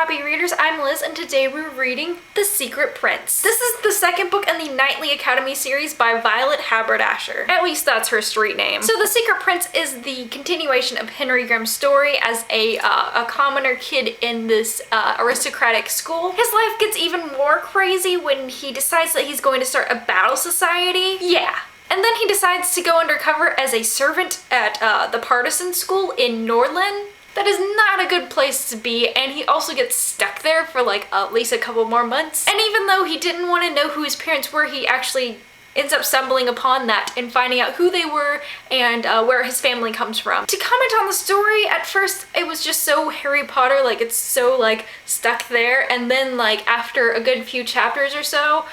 happy readers, I'm Liz and today we're reading The Secret Prince. This is the second book in the Knightley Academy series by Violet Haberdasher. At least that's her street name. So The Secret Prince is the continuation of Henry Grimm's story as a commoner kid in this aristocratic school. His life gets even more crazy when he decides that he's going to start a battle society. Yeah. And then he decides to go undercover as a servant at the partisan school in Nordland. That is not a good place to be, and he also gets stuck there for like at least a couple more months. And even though he didn't want to know who his parents were, he actually ends up stumbling upon that and finding out who they were and where his family comes from. To comment on the story, at first it was just so Harry Potter, like it's so like stuck there, and then like after a good few chapters or so,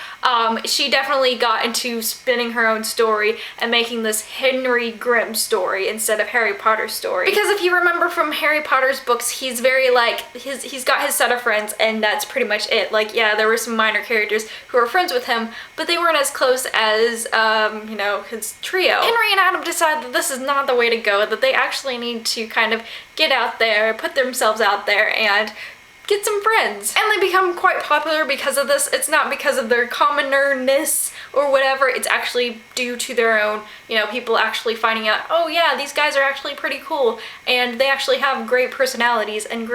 she definitely got into spinning her own story and making this Henry Grimm story instead of Harry Potter's story. Because if you remember from Harry Potter's books, he's very like, he's got his set of friends and that's pretty much it. Like yeah, there were some minor characters who were friends with him, but they weren't as close as you know, his trio. Henry and Adam decide that this is not the way to go, that they actually need to kind of get out there, put themselves out there, and get some friends. And they become quite popular because of this. It's not because of their commonerness or whatever, it's actually due to their own, you know, people actually finding out, oh yeah, these guys are actually pretty cool, and they actually have great personalities and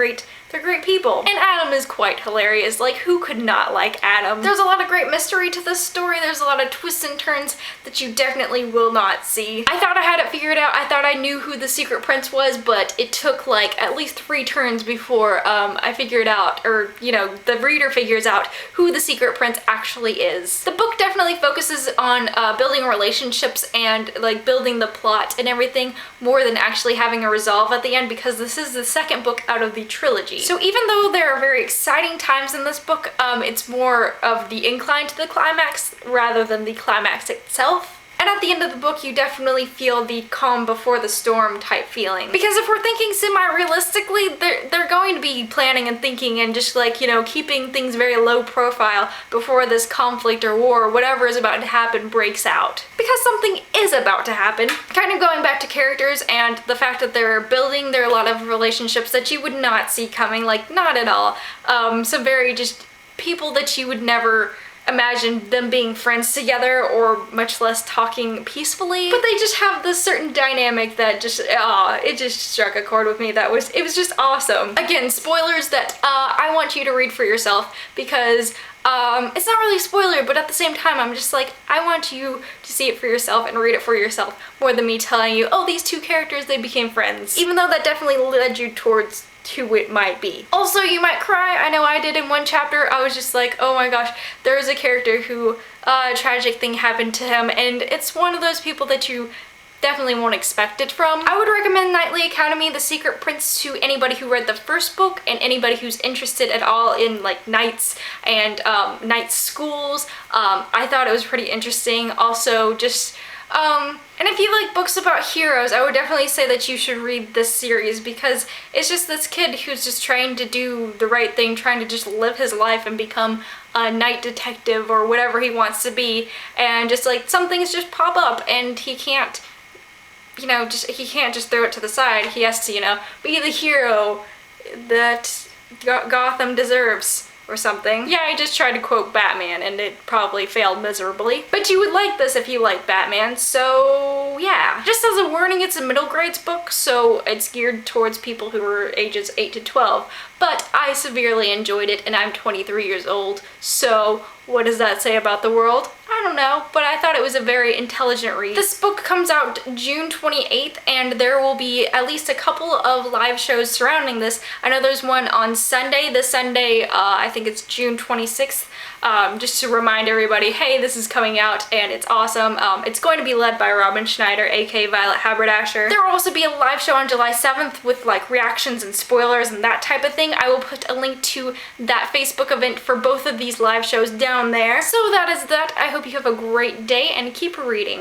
they're great people. And Adam is quite hilarious. Like, who could not like Adam? There's a lot of great mystery to this story. There's a lot of twists and turns that you definitely will not see. I thought I had it figured out. I thought I knew who the Secret Prince was, but it took like at least 3 turns before I figured out, or you know, the reader figures out who the Secret Prince actually is. The book definitely focuses on building relationships and like building the plot and everything more than actually having a resolve at the end, because this is the second book out of the trilogy. So even though there are very exciting times in this book, it's more of the incline to the climax rather than the climax itself. And at the end of the book, you definitely feel the calm before the storm type feeling. Because if we're thinking semi-realistically, they're going to be planning and thinking and just like, you know, keeping things very low profile before this conflict or war or whatever is about to happen breaks out. Because something is about to happen. Kind of going back to characters and the fact that they're building, there are a lot of relationships that you would not see coming, like not at all. Some very just people that you would never imagine them being friends together or much less talking peacefully, but they just have this certain dynamic that just it just struck a chord with me. It was just awesome. Again, spoilers that I want you to read for yourself, because it's not really a spoiler, but at the same time I'm just like, I want you to see it for yourself and read it for yourself more than me telling you, oh, these 2 characters, they became friends, even though that definitely led you towards who it might be. Also, you might cry. I know I did in one chapter. I was just like, oh my gosh, there is a character who a tragic thing happened to him, and it's one of those people that you definitely won't expect it from. I would recommend Knightley Academy, The Secret Prince to anybody who read the first book and anybody who's interested at all in like knights and knight schools. I thought it was pretty interesting. Also, just and if you like books about heroes, I would definitely say that you should read this series, because it's just this kid who's just trying to do the right thing, trying to just live his life and become a knight detective or whatever he wants to be, and just like some things just pop up and he can't, you know, he can't just throw it to the side. He has to, you know, be the hero that Gotham deserves. Or something. Yeah, I just tried to quote Batman and it probably failed miserably. But you would like this if you like Batman, so yeah. Just as a warning, it's a middle grades book, so it's geared towards people who are ages 8 to 12. But I severely enjoyed it and I'm 23 years old, so what does that say about the world? I don't know, but I thought it was a very intelligent read. This book comes out June 28th, and there will be at least a couple of live shows surrounding this. I know there's one on Sunday. This Sunday, I think it's June 26th, just to remind everybody, hey, this is coming out and it's awesome. It's going to be led by Robin Schneider, aka Violet Haberdasher. There will also be a live show on July 7th with like reactions and spoilers and that type of thing. I will put a link to that Facebook event for both of these live shows down there. So that is that. I hope you have a great day and keep reading.